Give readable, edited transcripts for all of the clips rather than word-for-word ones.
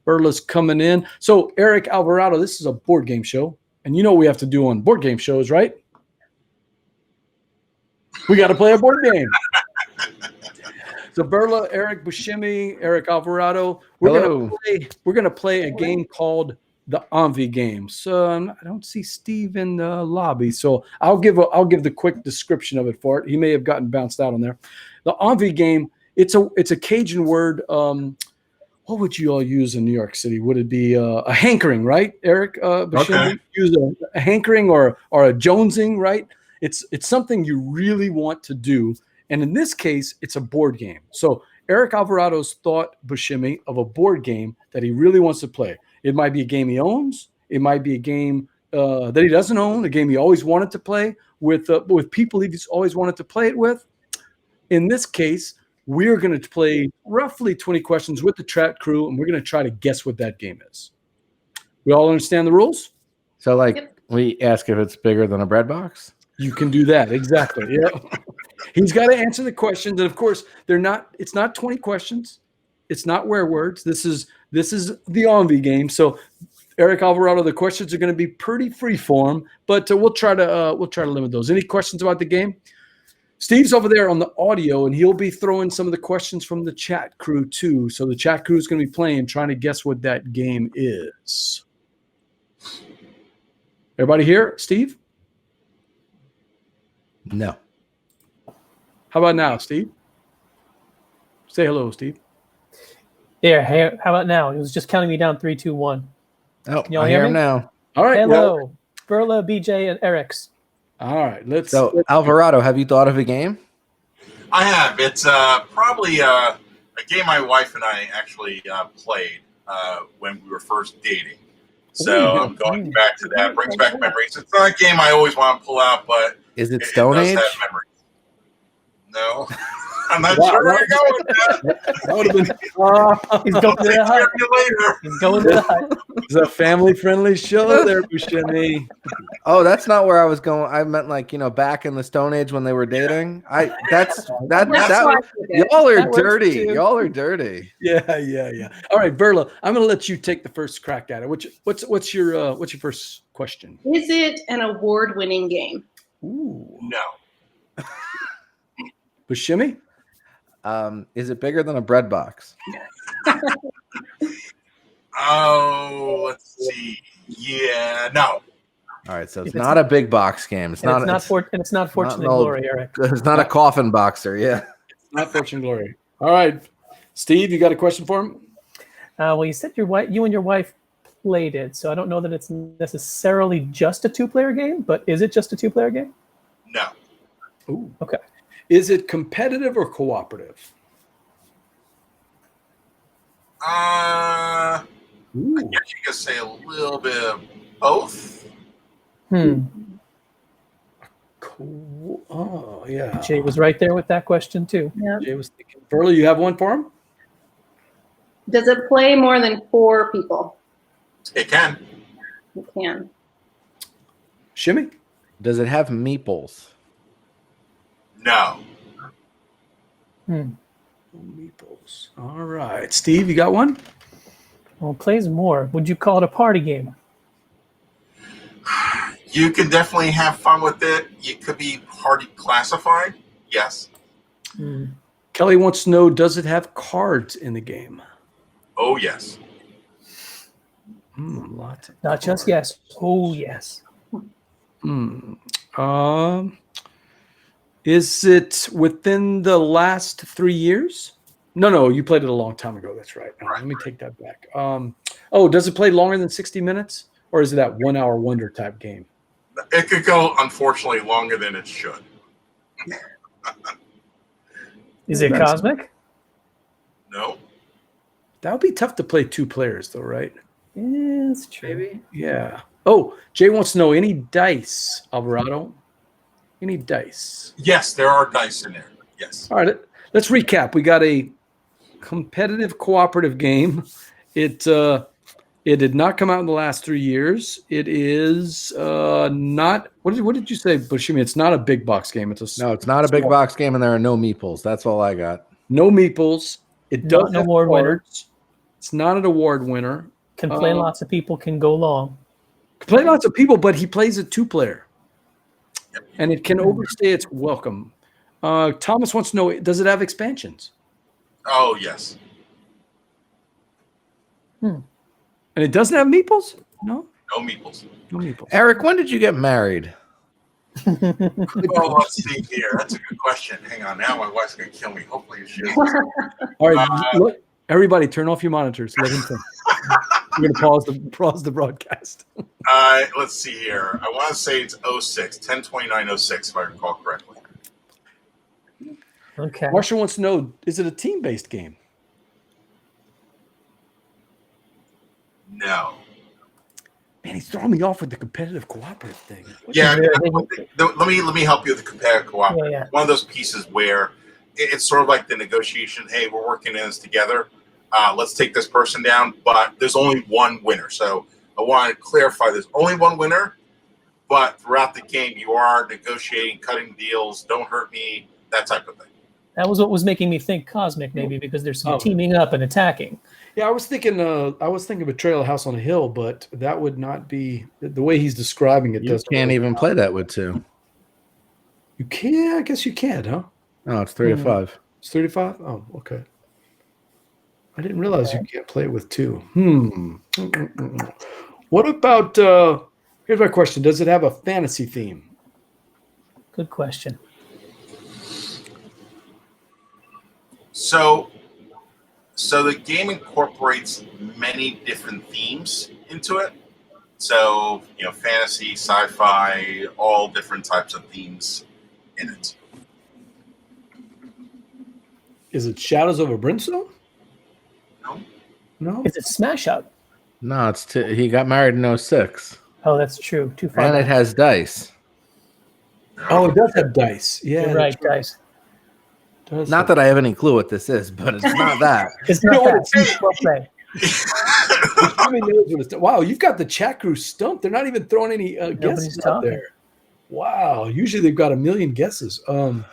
Verla's coming in. So, Eric Alvarado, this is a board game show. And you know what we have to do on board game shows, right? We got to play a board game. So, Verla, Eric Buscemi, Eric Alvarado, we're gonna play a game called the ENVIE game. So I don't see Steve in the lobby. So I'll give the quick description of it for it. He may have gotten bounced out on there. The ENVIE game, it's a Cajun word. What would you all use in New York City? Would it be a hankering, right, Eric? Okay. Use a hankering or a jonesing, right? It's something you really want to do. And in this case, it's a board game. So Eric Alvarado's thought, Buscemi, of a board game that he really wants to play. It might be a game he owns. It might be a game that he doesn't own, a game he always wanted to play with people he's always wanted to play it with. In this case, we're going to play roughly 20 questions with the chat crew, and we're going to try to guess what that game is. We all understand the rules? So, we ask if it's bigger than a bread box? You can do that. Exactly. Yeah. He's got to answer the questions. And of course, it's not 20 questions. It's not where words. This is the ENVIE game. So Eric Alvarado, the questions are going to be pretty free form, but we'll try to limit those. Any questions about the game? Steve's over there on the audio, and he'll be throwing some of the questions from the chat crew too. So the chat crew is going to be playing, trying to guess what that game is. Everybody here? Steve? No. How about now, Steve? Say hello, Steve. There. Hey, how about now? He was just counting me down 3, 2, 1. Oh, Can y'all I hear hear him me? now. All right. Hello, Verla, BJ, and Eric's. All right. Let's. Alvarado, have you thought of a game? I have. It's probably a game my wife and I actually played when we were first dating. So I'm going back to that. Brings back memories. It's not a game I always want to pull out, but is it Stone Age? Does have memories. No. I'm not sure where you're going with that. That would have been. He's going to the hut. Later. He's going to the hut. It's a family-friendly show there, Buscemi. Oh, that's not where I was going. I meant back in the Stone Age when they were dating. Y'all are dirty. Y'all are dirty. Yeah. All right, Verla, I'm going to let you take the first crack at it. What's your first question? Is it an award-winning game? Ooh. No. Buscemi? Is it bigger than a bread box? Oh, let's see. Yeah, no. All right, so it's not a big box game. It's not Fortune and Glory, Eric. It's not a coffin boxer. Yeah. It's not Fortune and Glory. All right, Steve, you got a question for him? Well, you said you and your wife played it, so I don't know that it's necessarily just a 2-player game. But is it just a 2-player game? No. Ooh. Okay. Is it competitive or cooperative? I guess you could say a little bit of both. Cool. Oh, yeah. Jay was right there with that question too. Yeah. Jay was thinking. Verla, you have one for him? Does it play more than 4 people? It can. It can. Shimmy? Does it have meeples? No. Meeples. All right. Steve, you got one? Well, it plays more. Would you call it a party game? You can definitely have fun with it. It could be party classified. Yes. Kelly wants to know, does it have cards in the game? Oh, yes. Lots of Not cards. just yes. Oh, yes. Is it within the last 3 years? No, you played it a long time ago. That's right. Let me take that back. Does it play longer than 60 minutes? Or is it that 1 hour wonder type game? It could go, unfortunately, longer than it should. Is it cosmic? No. That would be tough to play 2 players, though, right? Yeah, it's true. Maybe. Yeah. Oh, Jay wants to know, any dice, Alvarado? Any dice? Yes, there are dice in there. Yes. All right, let's recap. We got a competitive cooperative game. It It did not come out in the last 3 years. It is not. What did you say, Buscemi? It's not a big box game. It's No, it's not a big box game, and there are no meeples. That's all I got. no meeples. It Not does an have award winner. cards. It's not an award winner. Can play lots of people, can go long. Can play lots of people, but he plays a 2-player, and it can overstay its welcome. Thomas wants to know: does it have expansions? Oh yes. And it doesn't have meeples? No, No meeples. no meeples. Eric, when did you get married? Oh, let's see here. That's a good question. Hang on. Now my wife's gonna kill me. Hopefully she doesn't. All right, look, everybody, turn off your monitors. Let him think. We're gonna pause the broadcast. Let's see here. I want to say it's 06, 10/29/06, if I recall correctly. Okay. Marshall wants to know: is it a team-based game? No. Man, he's throwing me off with the competitive cooperative thing. Yeah, Yeah, let me help you with the competitive co-op. Yeah. One of those pieces where it's sort of like the negotiation. Hey, we're working in this together. Let's take this person down, but there's only one winner. So I want to clarify: there's only one winner, but throughout the game you are negotiating, cutting deals. Don't hurt me, that type of thing. That was what was making me think Cosmic, maybe, because there's some teaming up and attacking. Yeah, I was thinking Betrayal House on a Hill, but that would not be the way he's describing it. You can't even play that with 2. You can, I guess you can, huh? No, it's 3 to 5. It's 35. Oh, okay. I didn't realize you can't play it with 2. What about? Here's my question: does it have a fantasy theme? Good question. So the game incorporates many different themes into it. So, fantasy, sci-fi, all different types of themes in it. Is it Shadows Over Brimstone? No. Is it Smash Up? No, it's he got married in 06. Oh, that's true. Too far. And it has dice. Oh, it does have dice. Yeah, You're right, guys. Not that I have any clue what this is, but it's not that. It's not that. It's well played. Wow, you've got the chat crew stumped. They're not even throwing any guesses out talking. there. Wow, usually they've got a million guesses. Wow.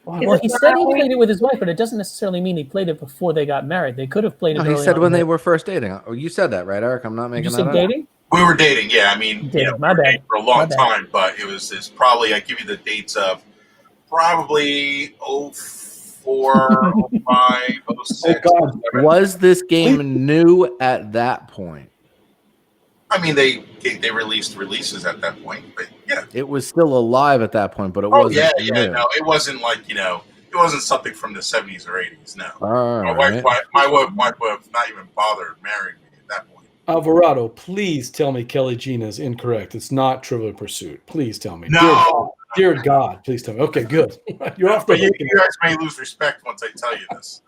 Well, he said he played it with his wife, but it doesn't necessarily mean he played it before they got married. They could have played it. No, he said when they were first dating. Oh, you said that, right, Eric? I'm not making that up. Dating? We were dating, yeah. I mean, my bad. For a long time, but it's probably, I give you the dates of probably 04, 05, 06. Oh, God. Was this game new at that point? I mean, they released releases at that point, but yeah. It was still alive at that point, but it wasn't new. No, it wasn't like, it wasn't something from the 70s or 80s, no. All my right. wife would have not even bothered marrying me at that point. Alvarado, please tell me Kelly Gina is incorrect. It's not Trivial Pursuit. Please tell me. No. Dear God, please tell me. Okay, good. You're off the But you hook. guys may lose respect once I tell you this.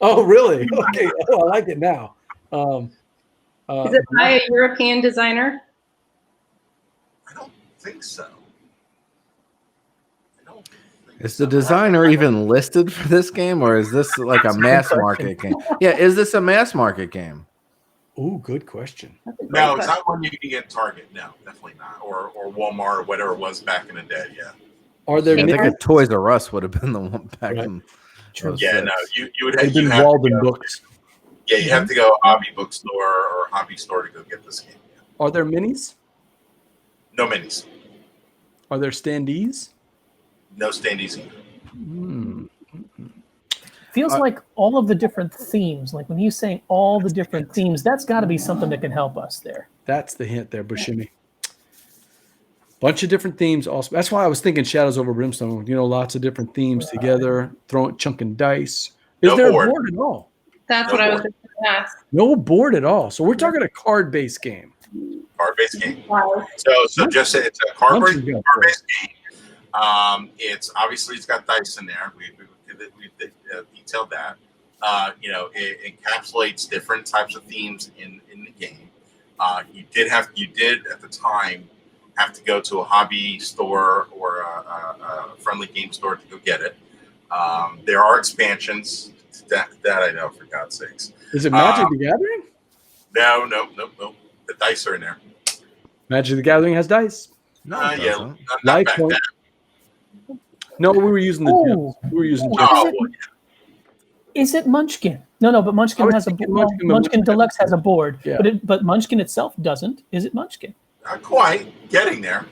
Oh, really? Okay. Oh, I like it now. Is it by a European designer? I don't think so. Is the designer even listed for this game, or is this like a mass market game? Yeah, is this a mass market game? Oh, good question. No, it's not one you can get at Target. No, definitely not. Or Walmart or whatever it was back in the day. Yeah. Are there? I think a Toys R Us would have been the one back in. Yeah, no, you would They've have. been Walden books. Yeah, you have to go hobby bookstore or hobby store to go get this game. Are there minis? No minis. Are there standees? No standees either. Feels like all of the different themes, like when he's saying all the different themes, that's got to be something that can help us there. That's the hint there, Buscemi. Bunch of different themes. Also, that's why I was thinking Shadows Over Brimstone. Lots of different themes together. Chunking dice. Is there a board at all? That's what I was going to ask. No board at all. So we're talking a card-based game. Card-based game. Wow. So just say it's a card-based game. It's obviously it's got dice in there. We detailed that. It encapsulates different types of themes in the game. You did at the time have to go to a hobby store or a friendly game store to go get it. There are expansions that I know, for God's sakes. Is it Magic the Gathering? No. The dice are in there. Magic the Gathering has dice. No, it Yeah, doesn't. not Life back point. then. No, we were using the Oh. gems. We were using gems. Oh, Is it Munchkin? No, but I Munchkin was has a thinking well, Munchkin, but Munchkin Munchkin Deluxe has a board, Yeah. but Munchkin itself doesn't. Is it Munchkin? not quite. Getting there.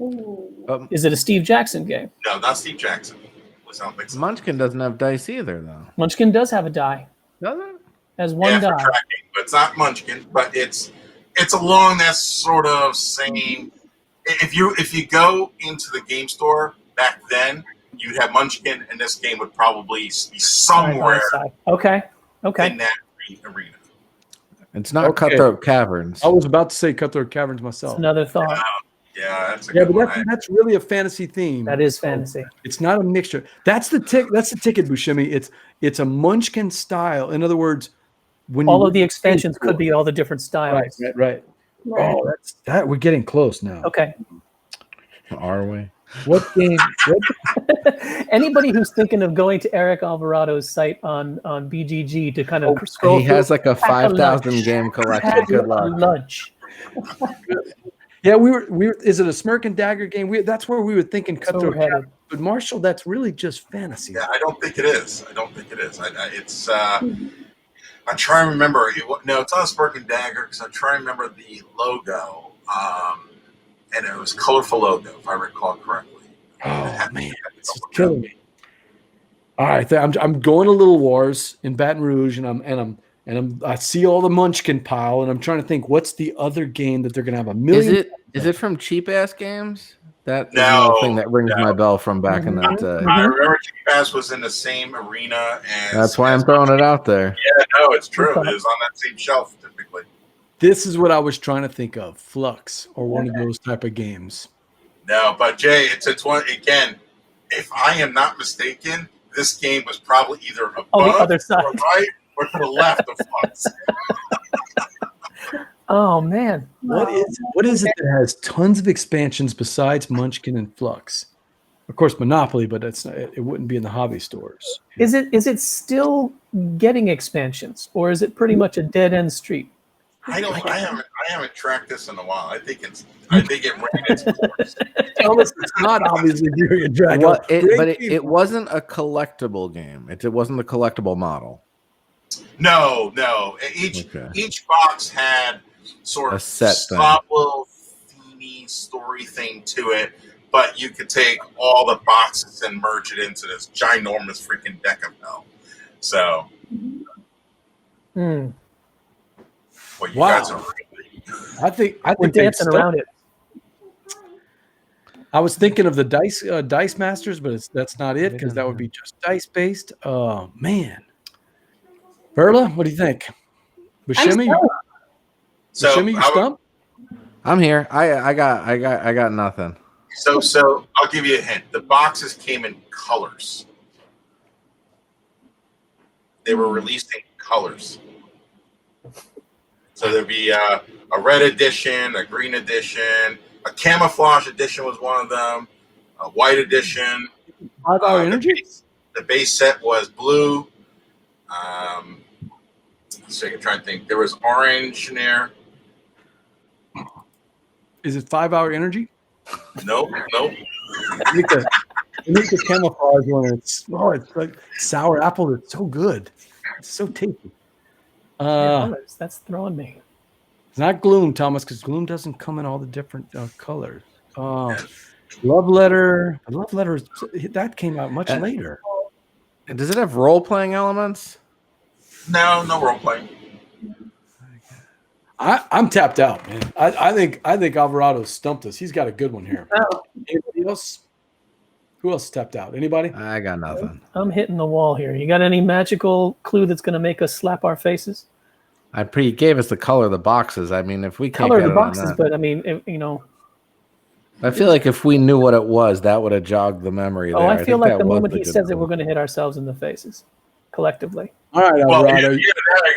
Ooh. Is it a Steve Jackson game? No, not Steve Jackson. At least I don't think so. Munchkin doesn't have dice either, though. Munchkin does have a die. Does it? Has one Yeah, for die. tracking, but it's not Munchkin. But it's along that sort of same. If you go into the game store back then, you'd have Munchkin, and this game would probably be somewhere Side by side. Okay. in that arena. It's not Okay. Cutthroat Caverns. I was about to say Cutthroat Caverns That's myself. another thought. Yeah, that's a Yeah, good but one. that's really a fantasy theme. That is fantasy. It's not a mixture. That's the ticket, Buscemi. It's a Munchkin style. In other words, when All you of the expansions could be all the different styles. right. Right. Oh, that we're getting close now. Okay. Are we? What game? Anybody who's thinking of going to Eric Alvarado's site on BGG to kind of scroll He has like a pack a 5,000 lunch. game collection. Pack Good a luck. lunch. Yeah, we were. Is it a smirk and dagger game? That's where we were thinking That's where Cutthroat we're headed. Caverns. But Marshall, that's really just fantasy. Yeah, I don't think it is. It's. I'm trying to remember. No, it's not a Smirk and Dagger because I'm trying to remember the logo, and it was a colorful logo if I recall correctly. Oh man, it's just killing me. All right, I'm going to Little Wars in Baton Rouge, and I see all the Munchkin pile, and I'm trying to think what's the other game that they're gonna have a million. Is it from Cheap Ass Games? That is No, another thing that rings my bell from back in that day. I remember Cheap Ass was in the same arena, and That's why I'm throwing it out there. Yeah, no, it's true. It was on that same shelf typically. This is what I was trying to think of: Fluxx or one of those type of games. No, but Jay, it's one again. If I am not mistaken, this game was probably either above Oh, the other side. or right or to the left of Flux. Oh man. What is it that has tons of expansions besides Munchkin and Fluxx? Of course, Monopoly, but it wouldn't be in the hobby stores. Is it still getting expansions, or is it pretty much a dead end street? I haven't tracked this in a while. I think it ran its course. It's not obviously doing a drag. But it wasn't a collectible game. It wasn't the collectible model. No. Each box had sort A of set thing. little themey story thing to it, but you could take all the boxes and merge it into this ginormous freaking deck of hell. So, Hmm. well, you Wow. guys are really I think We're they dancing stuck- around it. I was thinking of the Dice Masters, but that's not it because that would be just dice based. Oh man, Verla, what do you think? Buscemi, So Buscemi, you stumped? I'm here. I got nothing. So I'll give you a hint. The boxes came in colors. They were released in colors. So there'd be a red edition, a green edition, a camouflage edition was one of them, a white edition. 5 Hour Energy. The base set was blue. So I'm trying to think. There was orange in there. Is it 5 Hour Energy? Nope. I think the camouflage one. It's like sour apple. It's so good. It's so tasty. That's throwing me. It's not Gloom, Thomas, because Gloom doesn't come in all the different colors. Love Letter. Love Letter, that came out much later. And does it have role playing elements? No role playing. I'm tapped out, man. I think Alvarado stumped us. He's got a good one here. Oh. Anybody else? Who else tapped out? Anybody? I got nothing. I'm hitting the wall here. You got any magical clue that's going to make us slap our faces? He gave us the color of the boxes. I mean, if we can't Color get of the it on boxes, that- but I mean, I feel like if we knew what it was, that would have jogged the memory. Oh, there. I feel think like that the was moment the he good says it, clue. we're going to hit ourselves in the faces collectively. All right, Well, Alvarado.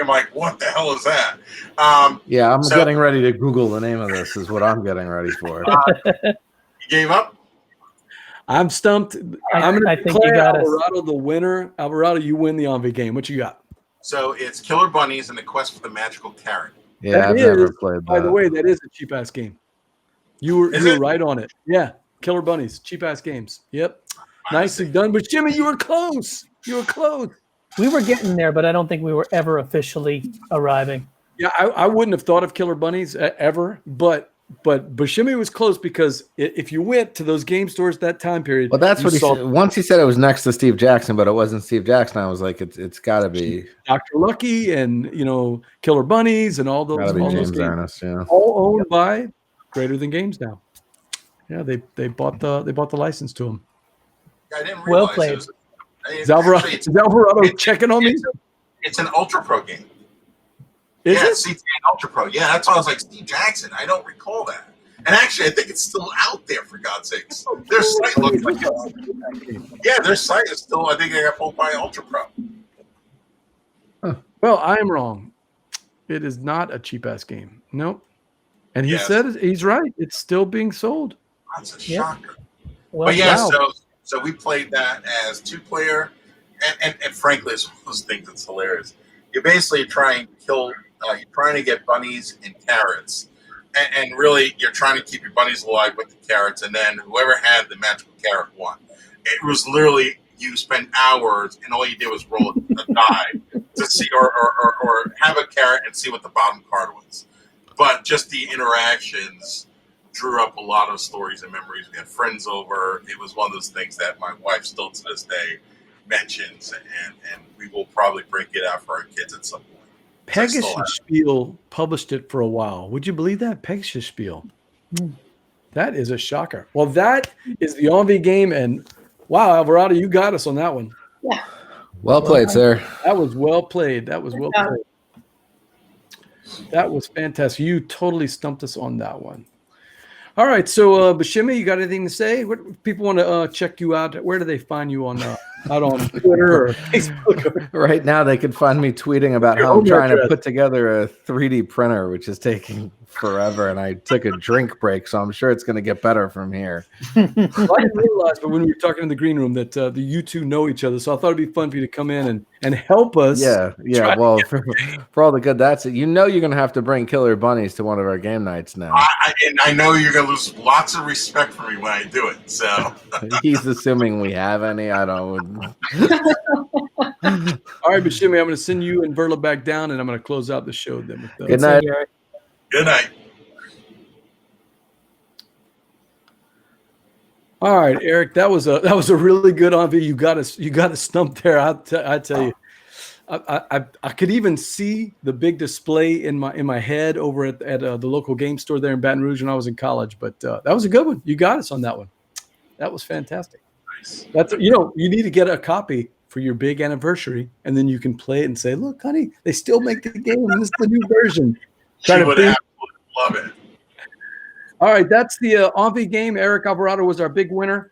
I'm like, what the hell is that? Yeah, I'm So- getting ready to Google the name of this. Is what I'm getting ready for. You gave up? I'm stumped. I I'm going think to you declare got us. Alvarado the winner. Alvarado, you win the ENVIE game. What you got? So it's Killer Bunnies and the Quest for the Magical Carrot. Yeah, That I've never is, played that. By the way, that is a cheap ass game. You were Is you were it? right on it. Yeah, Killer Bunnies, cheap ass games. Yep, nicely done. But Jimmy, you were close. You were close. We were getting there, but I don't think we were ever officially arriving. Yeah, I wouldn't have thought of Killer Bunnies ever, but Buscemi was close because if you went to those game stores that time period, Well, that's you what he saw said. Once he said it was next to Steve Jackson, but it wasn't Steve Jackson. I was like, it's got to be Dr. Lucky and Killer Bunnies and all those, got to be all those James games, Ernest. Yeah. all owned by Greater Than Games now. Yeah, they bought the license to them. I didn't realize Well played. it was. Is Alvarado checking on me? It's an Ultra Pro game. Is it? CTA Ultra Pro. Yeah, that's why I was like, Steve Jackson. I don't recall that. And actually, I think it's still out there, for God's sakes. Their site looks like it's, their site is still, I think they got pulled by Ultra Pro. Well, I am wrong. It is not a cheap ass game. Nope. And he said he's right. It's still being sold. That's a shocker. Well, But yeah, wow. so we played that as 2-player, and frankly, it's one of those things that's hilarious. You're basically trying to kill, you're trying to get bunnies and carrots, and really you're trying to keep your bunnies alive with the carrots, and then whoever had the magical carrot won. It was literally you spent hours, and all you did was roll a die to see, or have a carrot and see what the bottom card was. But just the interactions drew up a lot of stories and memories. We had friends over. It was one of those things that my wife still to this day mentions, and we will probably break it out for our kids at some point. Pegasus Spiel published it for a while. Would you believe that? Pegasus Spiel. That is a shocker. Well, that is the ENVIE game, and wow, Alvarado, you got us on that one. Yeah. Well played, sir. That was well played. That was well played. That was fantastic. You totally stumped us on that one. All right, so Buscemi, you got anything to say? What if people want to check you out? Where do they find you on out on Twitter or Facebook? Right now, they can find me tweeting about how I'm trying to put together a 3D printer, which is taking forever, and I took a drink break, so I'm sure it's going to get better from here. Well, I didn't realize, but when we were talking in the green room, that you two know each other, so I thought it'd be fun for you to come in and help us. Yeah. Well, for all the good, that's it. You're going to have to bring Killer Bunnies to one of our game nights now. I know you're going to lose lots of respect for me when I do it. So He's assuming we have any. I don't. All right, Buscemi, I'm going to send you and Verla back down, and I'm going to close out the show then. With Good night. good night. All right, Eric, that was a really good ENVIE. You got us stumped there. I tell you, I could even see the big display in my head over at the local game store there in Baton Rouge when I was in college. But that was a good one. You got us on that one. That was fantastic. Nice. That's you need to get a copy for your big anniversary, and then you can play it and say, "Look, honey, they still make the game. And this is the new version." She would absolutely love it. All right, that's the ENVIE game. Eric Alvarado was our big winner.